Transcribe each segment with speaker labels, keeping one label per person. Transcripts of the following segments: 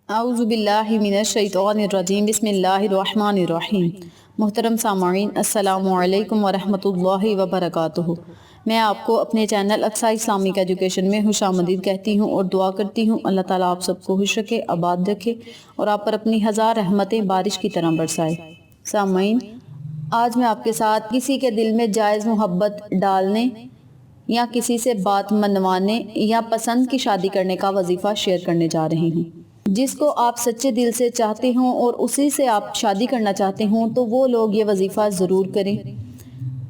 Speaker 1: اعوذ باللہ من الشیطان الرجیم بسم اللہ الرحمن الرحیم۔ محترم سامعین، السلام علیکم ورحمۃ اللہ وبرکاتہ۔ میں آپ کو اپنے چینل اقصیٰ اسلامک ایجوکیشن میں خوش آمدید کہتی ہوں اور دعا کرتی ہوں اللہ تعالیٰ آپ سب کو خوش رکھے، آباد رکھے اور آپ پر اپنی ہزار رحمتیں بارش کی طرح برسائے۔ سامعین، آج میں آپ کے ساتھ کسی کے دل میں جائز محبت ڈالنے یا کسی سے بات منوانے یا پسند کی شادی کرنے کا وظیفہ شیئر کرنے جا رہی ہوں۔ جس کو آپ سچے دل سے چاہتے ہوں اور اسی سے آپ شادی کرنا چاہتے ہوں تو وہ لوگ یہ وظیفہ ضرور کریں۔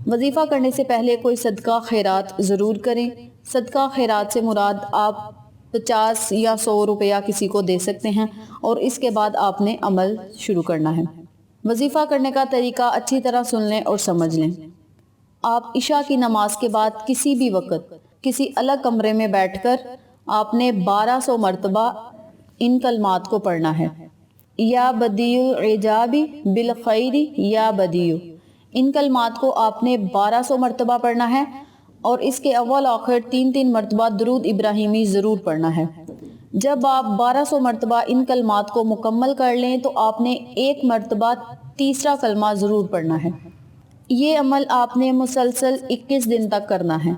Speaker 1: وظیفہ کرنے سے پہلے کوئی صدقہ خیرات ضرور کریں۔ صدقہ خیرات سے مراد آپ 50 یا 100 روپیہ کسی کو دے سکتے ہیں اور اس کے بعد آپ نے عمل شروع کرنا ہے۔ وظیفہ کرنے کا طریقہ اچھی طرح سن لیں اور سمجھ لیں۔ آپ عشاء کی نماز کے بعد کسی بھی وقت کسی الگ کمرے میں بیٹھ کر آپ نے 1200 مرتبہ ان کلمات کو پڑھنا ہے۔ یا بدیع العجاب بالخیر یا بدیع، ان کلمات کو آپ نے 1200 مرتبہ پڑھنا ہے اور اس کے اول آخر 3 مرتبہ درود ابراہیمی ضرور پڑھنا ہے۔ جب آپ 1200 مرتبہ ان کلمات کو مکمل کر لیں تو آپ نے 1 مرتبہ تیسرا کلمہ ضرور پڑھنا ہے۔ یہ عمل آپ نے مسلسل 21 دن تک کرنا ہے۔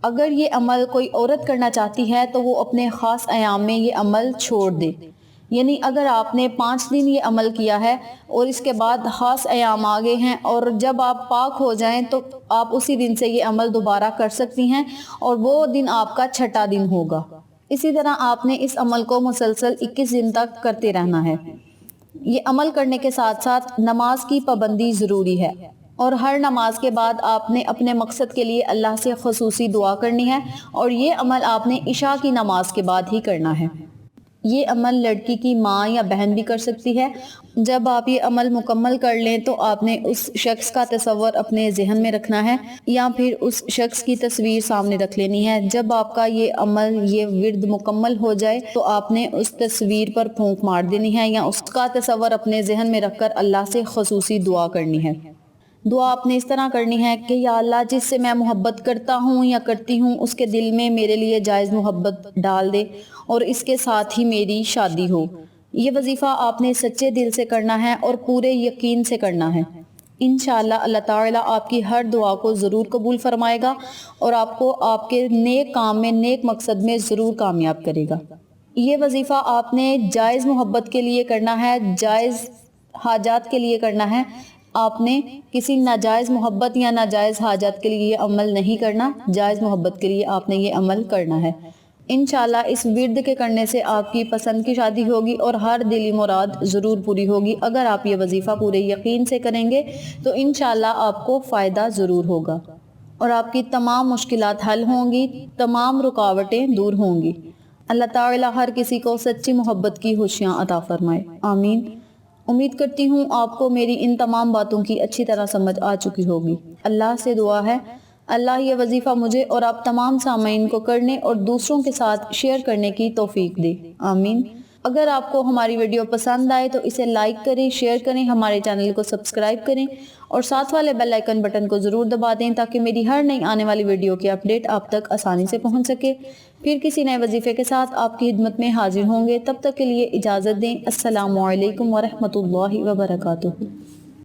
Speaker 1: اگر یہ عمل کوئی عورت کرنا چاہتی ہے تو وہ اپنے خاص ایام میں یہ عمل چھوڑ دے، یعنی اگر آپ نے 5 دن یہ عمل کیا ہے اور اس کے بعد خاص ایام آگے ہیں اور جب آپ پاک ہو جائیں تو آپ اسی دن سے یہ عمل دوبارہ کر سکتی ہیں اور وہ دن آپ کا 6واں دن ہوگا۔ اسی طرح آپ نے اس عمل کو مسلسل 21 دن تک کرتے رہنا ہے۔ یہ عمل کرنے کے ساتھ ساتھ نماز کی پابندی ضروری ہے اور ہر نماز کے بعد آپ نے اپنے مقصد کے لیے اللہ سے خصوصی دعا کرنی ہے اور یہ عمل آپ نے عشاء کی نماز کے بعد ہی کرنا ہے۔ یہ عمل لڑکی کی ماں یا بہن بھی کر سکتی ہے۔ جب آپ یہ عمل مکمل کر لیں تو آپ نے اس شخص کا تصور اپنے ذہن میں رکھنا ہے یا پھر اس شخص کی تصویر سامنے رکھ لینی ہے۔ جب آپ کا یہ عمل یہ ورد مکمل ہو جائے تو آپ نے اس تصویر پر پھونک مار دینی ہے یا اس کا تصور اپنے ذہن میں رکھ کر اللہ سے خصوصی دعا کرنی ہے۔ دعا آپ نے اس طرح کرنی ہے کہ یا اللہ، جس سے میں محبت کرتا ہوں یا کرتی ہوں اس کے دل میں میرے لیے جائز محبت ڈال دے اور اس کے ساتھ ہی میری شادی ہو۔ یہ وظیفہ آپ نے سچے دل سے کرنا ہے اور پورے یقین سے کرنا ہے۔ انشاءاللہ اللہ تعالیٰ آپ کی ہر دعا کو ضرور قبول فرمائے گا اور آپ کو آپ کے نیک کام میں نیک مقصد میں ضرور کامیاب کرے گا۔ یہ وظیفہ آپ نے جائز محبت کے لیے کرنا ہے، جائز حاجات کے لیے کرنا ہے۔ آپ نے کسی ناجائز محبت یا ناجائز حاجت کے لیے یہ عمل نہیں کرنا، جائز محبت کے لیے آپ نے یہ عمل کرنا ہے۔ انشاءاللہ اس ورد کے کرنے سے آپ کی پسند کی شادی ہوگی اور ہر دلی مراد ضرور پوری ہوگی۔ اگر آپ یہ وظیفہ پورے یقین سے کریں گے تو انشاءاللہ آپ کو فائدہ ضرور ہوگا اور آپ کی تمام مشکلات حل ہوں گی، تمام رکاوٹیں دور ہوں گی۔ اللہ تعالیٰ ہر کسی کو سچی محبت کی خوشیاں عطا فرمائے، آمین۔ امید کرتی ہوں آپ کو میری ان تمام باتوں کی اچھی طرح سمجھ آ چکی ہوگی۔ اللہ سے دعا ہے اللہ یہ وظیفہ مجھے اور آپ تمام سامعین کو کرنے اور دوسروں کے ساتھ شیئر کرنے کی توفیق دے، آمین۔ اگر آپ کو ہماری ویڈیو پسند آئے تو اسے لائک کریں، شیئر کریں، ہمارے چینل کو سبسکرائب کریں اور ساتھ والے بیل آئیکن بٹن کو ضرور دبا دیں تاکہ میری ہر نئی آنے والی ویڈیو کی اپڈیٹ آپ تک آسانی سے پہنچ سکے۔ پھر کسی نئے وظیفے کے ساتھ آپ کی خدمت میں حاضر ہوں گے، تب تک کے لیے اجازت دیں۔ السلام علیکم ورحمۃ اللہ وبرکاتہ۔